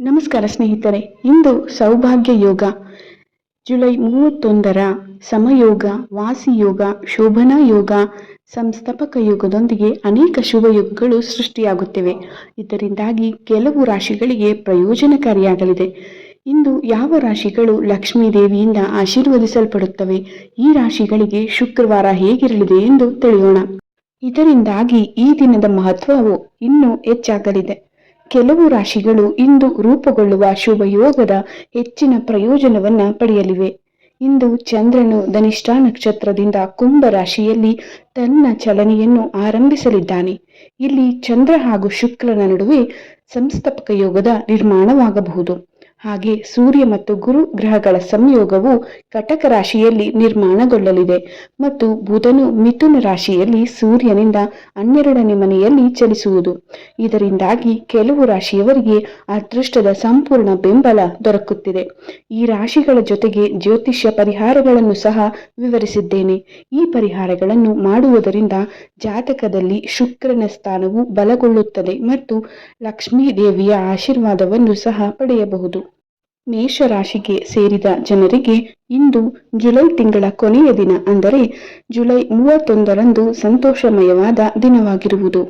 ನಮಸ್ಕಾರ ಸ್ನೇಹಿತರೆ. ಇಂದು ಸೌಭಾಗ್ಯ ಯೋಗ ಜುಲೈ 31ರ ಸಮಯೋಗ, ವಾಸಿಯೋಗ, ಶೋಭನಾ ಯೋಗ, ಸಂಸ್ಥಾಪಕ ಯೋಗದೊಂದಿಗೆ ಅನೇಕ ಶುಭ ಯೋಗಗಳು ಸೃಷ್ಟಿಯಾಗುತ್ತಿವೆ. ಇದರಿಂದಾಗಿ ಕೆಲವು ರಾಶಿಗಳಿಗೆ ಪ್ರಯೋಜನಕಾರಿಯಾಗಲಿದೆ. ಇಂದು ಯಾವ ರಾಶಿಗಳು ಲಕ್ಷ್ಮೀ ದೇವಿಯಿಂದ ಆಶೀರ್ವದಿಸಲ್ಪಡುತ್ತವೆ, ಈ ರಾಶಿಗಳಿಗೆ ಶುಕ್ರವಾರ ಹೇಗಿರಲಿದೆ ಎಂದು ತಿಳಿಯೋಣ. ಇದರಿಂದಾಗಿ ಈ ದಿನದ ಮಹತ್ವವು ಇನ್ನೂ ಹೆಚ್ಚಾಗಲಿದೆ. ಕೆಲವು ರಾಶಿಗಳು ಇಂದು ರೂಪುಗೊಳ್ಳುವ ಶುಭಯೋಗದ ಹೆಚ್ಚಿನ ಪ್ರಯೋಜನವನ್ನ ಪಡೆಯಲಿವೆ. ಇಂದು ಚಂದ್ರನು ಧನಿಷ್ಠಾ ನಕ್ಷತ್ರದಿಂದ ಕುಂಭ ರಾಶಿಯಲ್ಲಿ ತನ್ನ ಚಲನೆಯನ್ನು ಆರಂಭಿಸಲಿದ್ದಾನೆ. ಇಲ್ಲಿ ಚಂದ್ರ ಹಾಗೂ ಶುಕ್ರನ ನಡುವೆ ಸಂಸ್ಥಾಪಕ ಯೋಗದ ನಿರ್ಮಾಣವಾಗಬಹುದು. ಹಾಗೆ ಸೂರ್ಯ ಮತ್ತು ಗುರು ಗ್ರಹಗಳ ಸಂಯೋಗವು ಕಟಕ ರಾಶಿಯಲ್ಲಿ ನಿರ್ಮಾಣಗೊಳ್ಳಲಿದೆ ಮತ್ತು ಬುಧನು ಮಿಥುನ ರಾಶಿಯಲ್ಲಿ ಸೂರ್ಯನಿಂದ 12ನೇ ಮನೆಯಲ್ಲಿ ಚಲಿಸುವುದು. ಇದರಿಂದಾಗಿ ಕೆಲವು ರಾಶಿಯವರಿಗೆ ಅದೃಷ್ಟದ ಸಂಪೂರ್ಣ ಬೆಂಬಲ ದೊರಕುತ್ತಿದೆ. ಈ ರಾಶಿಗಳ ಜೊತೆಗೆ ಜ್ಯೋತಿಷ್ಯ ಪರಿಹಾರಗಳನ್ನು ಸಹ ವಿವರಿಸಿದ್ದೇನೆ. ಈ ಪರಿಹಾರಗಳನ್ನು ಮಾಡುವುದರಿಂದ ಜಾತಕದಲ್ಲಿ ಶುಕ್ರನ ಸ್ಥಾನವು ಬಲಗೊಳ್ಳುತ್ತದೆ ಮತ್ತು ಲಕ್ಷ್ಮೀ ದೇವಿಯ ಆಶೀರ್ವಾದವನ್ನು ಸಹ ಪಡೆಯಬಹುದು. ಮೇಷ ರಾಶಿಗೆ ಸೇರಿದ ಜನರಿಗೆ ಇಂದು ಜುಲೈ ತಿಂಗಳ ಕೊನೆಯ ದಿನ, ಅಂದರೆ ಜುಲೈ 31ರಂದು ಸಂತೋಷಮಯವಾದ ದಿನವಾಗಿರುವುದು.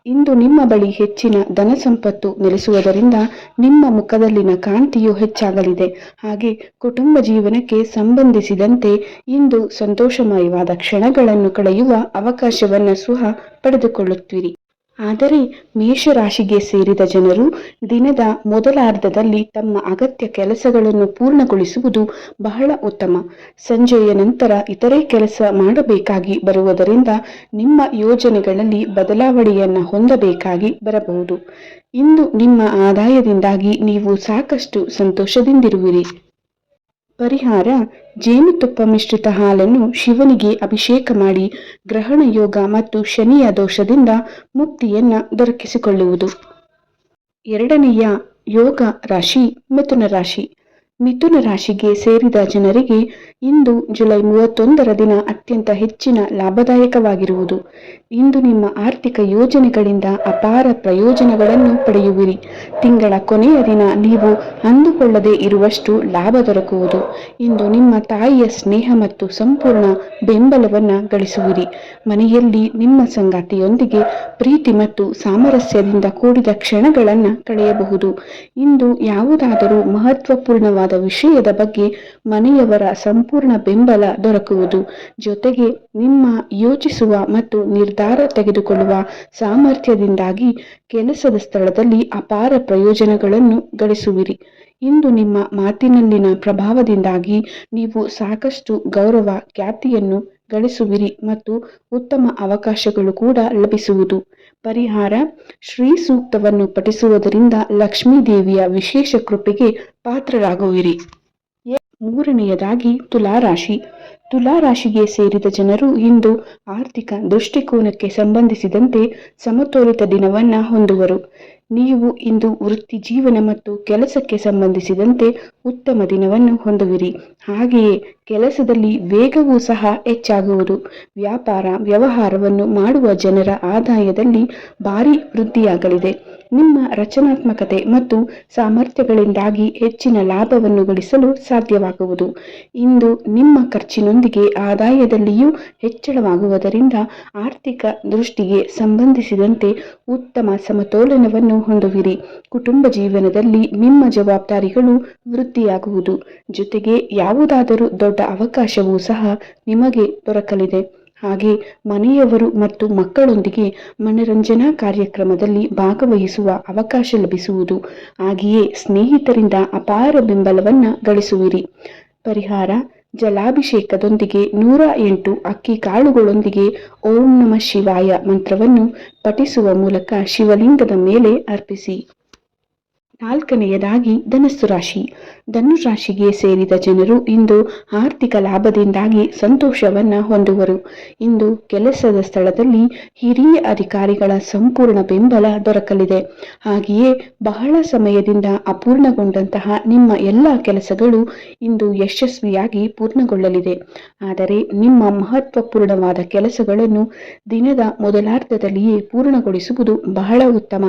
ಇಂದು ನಿಮ್ಮ ಬಳಿ ಹೆಚ್ಚಿನ ಧನ ಸಂಪತ್ತು ನೆಲೆಸುವುದರಿಂದ ನಿಮ್ಮ ಮುಖದಲ್ಲಿನ ಕಾಂತಿಯು ಹೆಚ್ಚಾಗಲಿದೆ. ಹಾಗೆ ಕುಟುಂಬ ಜೀವನಕ್ಕೆ ಸಂಬಂಧಿಸಿದಂತೆ ಇಂದು ಸಂತೋಷಮಯವಾದ ಕ್ಷಣಗಳನ್ನು ಕಳೆಯುವ ಅವಕಾಶವನ್ನು ಸಹ ಪಡೆದುಕೊಳ್ಳುತ್ತೀರಿ. ಆದರೆ ಮೇಷರಾಶಿಗೆ ಸೇರಿದ ಜನರು ದಿನದ ಮೊದಲಾರ್ಧದಲ್ಲಿ ತಮ್ಮ ಅಗತ್ಯ ಕೆಲಸಗಳನ್ನು ಪೂರ್ಣಗೊಳಿಸುವುದು ಬಹಳ ಉತ್ತಮ. ಸಂಜೆಯ ನಂತರ ಇತರೆ ಕೆಲಸ ಮಾಡಬೇಕಾಗಿ ಬರುವುದರಿಂದ ನಿಮ್ಮ ಯೋಜನೆಗಳಲ್ಲಿ ಬದಲಾವಣೆಯನ್ನು ಹೊಂದಬೇಕಾಗಿ ಬರಬಹುದು. ಇಂದು ನಿಮ್ಮ ಆದಾಯದಿಂದಾಗಿ ನೀವು ಸಾಕಷ್ಟು ಸಂತೋಷದಿಂದಿರುವಿರಿ. ಪರಿಹಾರ: ಜೇನುತುಪ್ಪ ಮಿಶ್ರಿತ ಹಾಲನ್ನು ಶಿವನಿಗೆ ಅಭಿಷೇಕ ಮಾಡಿ ಗ್ರಹಣ ಯೋಗ ಮತ್ತು ಶನಿಯ ದೋಷದಿಂದ ಮುಕ್ತಿಯನ್ನ ದೊರಕಿಸಿಕೊಳ್ಳುವುದು. ಎರಡನೆಯ ಯೋಗ ರಾಶಿ ಮಿಥುನ ರಾಶಿ. ಮಿಥುನ ರಾಶಿಗೆ ಸೇರಿದ ಜನರಿಗೆ ಇಂದು ಜುಲೈ 31ರ ದಿನ ಅತ್ಯಂತ ಹೆಚ್ಚಿನ ಲಾಭದಾಯಕವಾಗಿರುವುದು. ಇಂದು ನಿಮ್ಮ ಆರ್ಥಿಕ ಯೋಜನೆಗಳಿಂದ ಅಪಾರ ಪ್ರಯೋಜನಗಳನ್ನು ಪಡೆಯುವಿರಿ. ತಿಂಗಳ ಕೊನೆಯ ದಿನ ನೀವು ಅಂದುಕೊಳ್ಳದೇ ಇರುವಷ್ಟು ಲಾಭ ದೊರಕುವುದು. ಇಂದು ನಿಮ್ಮ ತಾಯಿಯ ಸ್ನೇಹ ಮತ್ತು ಸಂಪೂರ್ಣ ಬೆಂಬಲವನ್ನು ಗಳಿಸುವಿರಿ. ಮನೆಯಲ್ಲಿ ನಿಮ್ಮ ಸಂಗಾತಿಯೊಂದಿಗೆ ಪ್ರೀತಿ ಮತ್ತು ಸಾಮರಸ್ಯದಿಂದ ಕೂಡಿದ ಕ್ಷಣಗಳನ್ನು ಕಳೆಯಬಹುದು. ಇಂದು ಯಾವುದಾದರೂ ಮಹತ್ವಪೂರ್ಣವಾದ ವಿಷಯದ ಬಗ್ಗೆ ಮನೆಯವರ ಸಂಪೂರ್ಣ ಬೆಂಬಲ ದೊರಕುವುದು. ಜೊತೆಗೆ ನಿಮ್ಮ ಯೋಚಿಸುವ ಮತ್ತು ನಿರ್ಧಾರ ತೆಗೆದುಕೊಳ್ಳುವ ಸಾಮರ್ಥ್ಯದಿಂದಾಗಿ ಕೆಲಸದ ಸ್ಥಳದಲ್ಲಿ ಅಪಾರ ಪ್ರಯೋಜನಗಳನ್ನು ಗಳಿಸುವಿರಿ. ಇಂದು ನಿಮ್ಮ ಮಾತಿನಲ್ಲಿನ ಪ್ರಭಾವದಿಂದಾಗಿ ನೀವು ಸಾಕಷ್ಟು ಗೌರವ, ಖ್ಯಾತಿಯನ್ನು ಗಳಿಸುವಿರಿ ಮತ್ತು ಉತ್ತಮ ಅವಕಾಶಗಳು ಕೂಡ ಲಭಿಸುವುದು. ಪರಿಹಾರ: ಶ್ರೀ ಸೂಕ್ತವನ್ನು ಪಠಿಸುವುದರಿಂದ ಲಕ್ಷ್ಮೀ ದೇವಿಯ ವಿಶೇಷ ಕೃಪೆಗೆ ಪಾತ್ರರಾಗುವಿರಿ. ಮೂರನೆಯದಾಗಿ ತುಲಾರಾಶಿ. ತುಲಾರಾಶಿಗೆ ಸೇರಿದ ಜನರು ಇಂದು ಆರ್ಥಿಕ ದೃಷ್ಟಿಕೋನಕ್ಕೆ ಸಂಬಂಧಿಸಿದಂತೆ ಸಮತೋಲಿತ ದಿನವನ್ನ ಹೊಂದುವರು. ನೀವು ಇಂದು ವೃತ್ತಿ ಜೀವನ ಮತ್ತು ಕೆಲಸಕ್ಕೆ ಸಂಬಂಧಿಸಿದಂತೆ ಉತ್ತಮ ದಿನವನ್ನು ಹೊಂದುವಿರಿ. ಹಾಗೆಯೇ ಕೆಲಸದಲ್ಲಿ ವೇಗವೂ ಸಹ ಹೆಚ್ಚಾಗುವುದು. ವ್ಯಾಪಾರ ವ್ಯವಹಾರವನ್ನು ಮಾಡುವ ಜನರ ಆದಾಯದಲ್ಲಿ ಭಾರಿ ವೃದ್ಧಿಯಾಗಲಿದೆ. ನಿಮ್ಮ ರಚನಾತ್ಮಕತೆ ಮತ್ತು ಸಾಮರ್ಥ್ಯಗಳಿಂದಾಗಿ ಹೆಚ್ಚಿನ ಲಾಭವನ್ನು ಗಳಿಸಲು ಸಾಧ್ಯವಾಗುವುದು. ಇಂದು ನಿಮ್ಮ ಖರ್ಚಿನೊಂದಿಗೆ ಆದಾಯದಲ್ಲಿಯೂ ಹೆಚ್ಚಳವಾಗುವುದರಿಂದ ಆರ್ಥಿಕ ದೃಷ್ಟಿಗೆ ಸಂಬಂಧಿಸಿದಂತೆ ಉತ್ತಮ ಸಮತೋಲನವನ್ನು ಹೊಂದುವಿರಿ. ಕುಟುಂಬ ಜೀವನದಲ್ಲಿ ನಿಮ್ಮ ಜವಾಬ್ದಾರಿಗಳು ವೃದ್ಧಿಯಾಗುವುದು. ಜೊತೆಗೆ ಯಾವುದಾದರೂ ದೊಡ್ಡ ಅವಕಾಶವೂ ಸಹ ನಿಮಗೆ ದೊರಕಲಿದೆ. ಹಾಗೆ ಮನೆಯವರು ಮತ್ತು ಮಕ್ಕಳೊಂದಿಗೆ ಮನರಂಜನಾ ಕಾರ್ಯಕ್ರಮದಲ್ಲಿ ಭಾಗವಹಿಸುವ ಅವಕಾಶ ಲಭಿಸುವುದು. ಹಾಗೆಯೇ ಸ್ನೇಹಿತರಿಂದ ಅಪಾರ ಬೆಂಬಲವನ್ನ ಗಳಿಸುವಿರಿ. ಪರಿಹಾರ: ಜಲಾಭಿಷೇಕದೊಂದಿಗೆ 108 ಅಕ್ಕಿ ಕಾಳುಗಳೊಂದಿಗೆ ಓಂ ನಮಃ ಶಿವಾಯ ಮಂತ್ರವನ್ನು ಪಠಿಸುವ ಮೂಲಕ ಶಿವಲಿಂಗದ ಮೇಲೆ ಅರ್ಪಿಸಿ. ನಾಲ್ಕನೆಯದಾಗಿ ಧನಸ್ಸು ರಾಶಿ. ಧನುರ್ ರಾಶಿಗೆ ಸೇರಿದ ಜನರು ಇಂದು ಆರ್ಥಿಕ ಲಾಭದಿಂದಾಗಿ ಸಂತೋಷವನ್ನ ಹೊಂದುವರು. ಇಂದು ಕೆಲಸದ ಸ್ಥಳದಲ್ಲಿ ಹಿರಿಯ ಅಧಿಕಾರಿಗಳ ಸಂಪೂರ್ಣ ಬೆಂಬಲ ದೊರಕಲಿದೆ. ಹಾಗೆಯೇ ಬಹಳ ಸಮಯದಿಂದ ಅಪೂರ್ಣಗೊಂಡಂತಹ ನಿಮ್ಮ ಎಲ್ಲ ಕೆಲಸಗಳು ಇಂದು ಯಶಸ್ವಿಯಾಗಿ ಪೂರ್ಣಗೊಳ್ಳಲಿದೆ. ಆದರೆ ನಿಮ್ಮ ಮಹತ್ವಪೂರ್ಣವಾದ ಕೆಲಸಗಳನ್ನು ದಿನದ ಮೊದಲಾರ್ಧದಲ್ಲಿಯೇ ಪೂರ್ಣಗೊಳಿಸುವುದು ಬಹಳ ಉತ್ತಮ.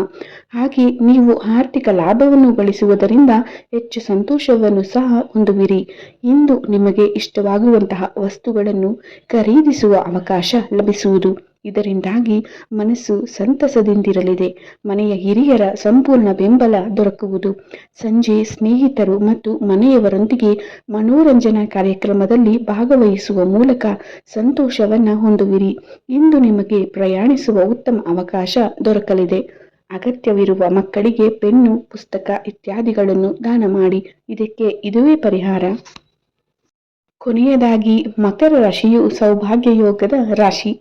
ಹಾಗೆ ನೀವು ಆರ್ಥಿಕ ಲಾಭವನ್ನು ಗಳಿಸುವುದರಿಂದ ಹೆಚ್ಚು ಸಂತೋಷವನ್ನು ಸಹ ಹೊಂದುವಿರಿ. ಇಂದು ನಿಮಗೆ ಇಷ್ಟವಾಗುವಂತಹ ವಸ್ತುಗಳನ್ನು ಖರೀದಿಸುವ ಅವಕಾಶ ಲಭಿಸುವುದು. ಇದರಿಂದಾಗಿ ಮನಸ್ಸು ಸಂತಸದಿಂದಿರಲಿದೆ. ಮನೆಯ ಹಿರಿಯರ ಸಂಪೂರ್ಣ ಬೆಂಬಲ ದೊರಕುವುದು. ಸಂಜೆ ಸ್ನೇಹಿತರು ಮತ್ತು ಮನೆಯವರೊಂದಿಗೆ ಮನೋರಂಜನಾ ಕಾರ್ಯಕ್ರಮದಲ್ಲಿ ಭಾಗವಹಿಸುವ ಮೂಲಕ ಸಂತೋಷವನ್ನ ಹೊಂದುವಿರಿ. ಇಂದು ನಿಮಗೆ ಪ್ರಯಾಣಿಸುವ ಉತ್ತಮ ಅವಕಾಶ ದೊರಕಲಿದೆ. ಅಗತ್ಯವಿರುವ ಮಕ್ಕಳಿಗೆ ಪೆನ್ನು, ಪುಸ್ತಕ ಇತ್ಯಾದಿಗಳನ್ನು ದಾನ ಮಾಡಿ. ಇದುವೇ ಪರಿಹಾರ. ಕೊನೆಯದಾಗಿ ಮಕರ ರಾಶಿಯು ಸೌಭಾಗ್ಯ ಯೋಗದ ರಾಶಿ.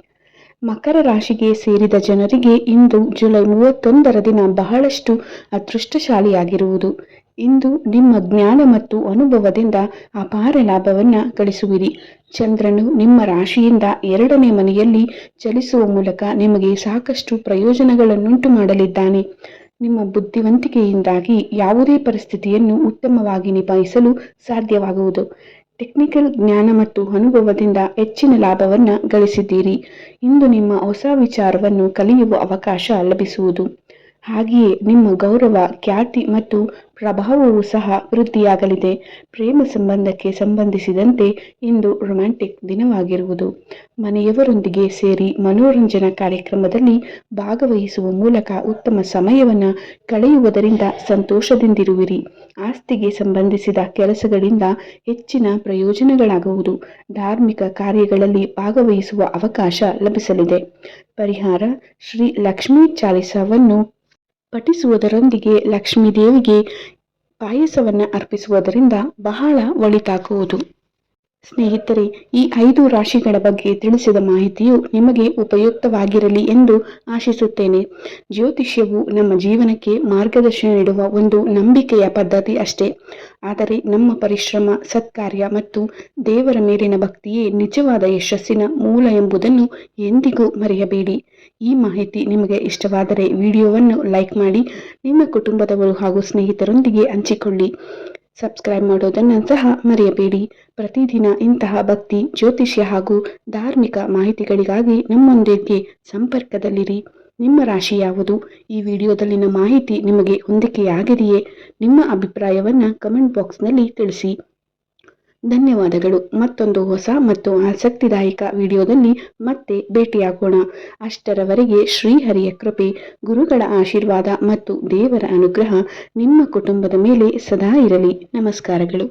ಮಕರ ರಾಶಿಗೆ ಸೇರಿದ ಜನರಿಗೆ ಇಂದು ಜುಲೈ 31ರ ದಿನ ಬಹಳಷ್ಟು ಅದೃಷ್ಟಶಾಲಿಯಾಗಿರುವುದು. ಇಂದು ನಿಮ್ಮ ಜ್ಞಾನ ಮತ್ತು ಅನುಭವದಿಂದ ಅಪಾರ ಲಾಭವನ್ನ ಗಳಿಸುವಿರಿ. ಚಂದ್ರನು ನಿಮ್ಮ ರಾಶಿಯಿಂದ 2ನೇ ಮನೆಯಲ್ಲಿ ಚಲಿಸುವ ಮೂಲಕ ನಿಮಗೆ ಸಾಕಷ್ಟು ಪ್ರಯೋಜನಗಳನ್ನುಂಟು ಮಾಡಲಿದ್ದಾನೆ. ನಿಮ್ಮ ಬುದ್ಧಿವಂತಿಕೆಯಿಂದಾಗಿ ಯಾವುದೇ ಪರಿಸ್ಥಿತಿಯನ್ನು ಉತ್ತಮವಾಗಿ ನಿಭಾಯಿಸಲು ಸಾಧ್ಯವಾಗುವುದು. ಟೆಕ್ನಿಕಲ್ ಜ್ಞಾನ ಮತ್ತು ಅನುಭವದಿಂದ ಹೆಚ್ಚಿನ ಲಾಭವನ್ನ ಗಳಿಸಿದ್ದೀರಿ. ಇಂದು ನಿಮ್ಮ ಹೊಸ ವಿಚಾರವನ್ನು ಕಲಿಯುವ ಅವಕಾಶ ಲಭಿಸುವುದು. ಹಾಗೆಯೇ ನಿಮ್ಮ ಗೌರವ, ಖ್ಯಾತಿ ಮತ್ತು ಪ್ರಭಾವವೂ ಸಹ ವೃದ್ಧಿಯಾಗಲಿದೆ. ಪ್ರೇಮ ಸಂಬಂಧಕ್ಕೆ ಸಂಬಂಧಿಸಿದಂತೆ ಇಂದು ರೊಮ್ಯಾಂಟಿಕ್ ದಿನವಾಗಿರುವುದು. ಮನೆಯವರೊಂದಿಗೆ ಸೇರಿ ಮನೋರಂಜನಾ ಕಾರ್ಯಕ್ರಮದಲ್ಲಿ ಭಾಗವಹಿಸುವ ಮೂಲಕ ಉತ್ತಮ ಸಮಯವನ್ನು ಕಳೆಯುವುದರಿಂದ ಸಂತೋಷದಿಂದಿರುವಿರಿ. ಆಸ್ತಿಗೆ ಸಂಬಂಧಿಸಿದ ಕೆಲಸಗಳಿಂದ ಹೆಚ್ಚಿನ ಪ್ರಯೋಜನಗಳಾಗುವುದು. ಧಾರ್ಮಿಕ ಕಾರ್ಯಗಳಲ್ಲಿ ಭಾಗವಹಿಸುವ ಅವಕಾಶ ಲಭಿಸಲಿದೆ. ಪರಿಹಾರ: ಶ್ರೀ ಲಕ್ಷ್ಮೀ ಚಾಲಿಸವನ್ನು ಪಠಿಸುವುದರೊಂದಿಗೆ ಲಕ್ಷ್ಮೀ ದೇವಿಗೆ ಪಾಯಸವನ್ನು ಅರ್ಪಿಸುವುದರಿಂದ ಬಹಳ ಒಳಿತಾಗುವುದು. ಸ್ನೇಹಿತರೆ, ಈ 5 ರಾಶಿಗಳ ಬಗ್ಗೆ ತಿಳಿಸಿದ ಮಾಹಿತಿಯು ನಿಮಗೆ ಉಪಯುಕ್ತವಾಗಿರಲಿ ಎಂದು ಆಶಿಸುತ್ತೇನೆ. ಜ್ಯೋತಿಷ್ಯವು ನಮ್ಮ ಜೀವನಕ್ಕೆ ಮಾರ್ಗದರ್ಶನ ನೀಡುವ ಒಂದು ನಂಬಿಕೆಯ ಪದ್ಧತಿ ಅಷ್ಟೇ. ಆದರೆ ನಮ್ಮ ಪರಿಶ್ರಮ, ಸತ್ಕಾರ್ಯ ಮತ್ತು ದೇವರ ಮೇಲಿನ ಭಕ್ತಿಯೇ ನಿಜವಾದ ಯಶಸ್ಸಿನ ಮೂಲ ಎಂಬುದನ್ನು ಎಂದಿಗೂ ಮರೆಯಬೇಡಿ. ಈ ಮಾಹಿತಿ ನಿಮಗೆ ಇಷ್ಟವಾದರೆ ವಿಡಿಯೋವನ್ನು ಲೈಕ್ ಮಾಡಿ, ನಿಮ್ಮ ಕುಟುಂಬದವರು ಹಾಗೂ ಸ್ನೇಹಿತರೊಂದಿಗೆ ಹಂಚಿಕೊಳ್ಳಿ. ಸಬ್ಸ್ಕ್ರೈಬ್ ಮಾಡೋದನ್ನು ಸಹ ಮರೆಯಬೇಡಿ. ಪ್ರತಿದಿನ ಇಂತಹ ಭಕ್ತಿ, ಜ್ಯೋತಿಷ್ಯ ಹಾಗೂ ಧಾರ್ಮಿಕ ಮಾಹಿತಿಗಳಿಗಾಗಿ ನಮ್ಮೊಂದಿಗೆ ಸಂಪರ್ಕದಲ್ಲಿರಿ. ನಿಮ್ಮ ರಾಶಿ ಯಾವುದು? ಈ ವಿಡಿಯೋದಲ್ಲಿನ ಮಾಹಿತಿ ನಿಮಗೆ ಹೊಂದಿಕೆಯಾಗಿದೆಯೇ? ನಿಮ್ಮ ಅಭಿಪ್ರಾಯವನ್ನು ಕಮೆಂಟ್ ಬಾಕ್ಸ್ನಲ್ಲಿ ತಿಳಿಸಿ. ಧನ್ಯವಾದಗಳು. ಮತ್ತೊಂದು ಹೊಸ ಮತ್ತು ಆಸಕ್ತಿದಾಯಕ ವಿಡಿಯೋದಲ್ಲಿ ಮತ್ತೆ ಭೇಟಿಯಾಗೋಣ. ಅಷ್ಟರವರೆಗೆ ಶ್ರೀಹರಿಯ ಕೃಪೆ, ಗುರುಗಳ ಆಶೀರ್ವಾದ ಮತ್ತು ದೇವರ ಅನುಗ್ರಹ ನಿಮ್ಮ ಕುಟುಂಬದ ಮೇಲೆ ಸದಾ ಇರಲಿ. ನಮಸ್ಕಾರಗಳು.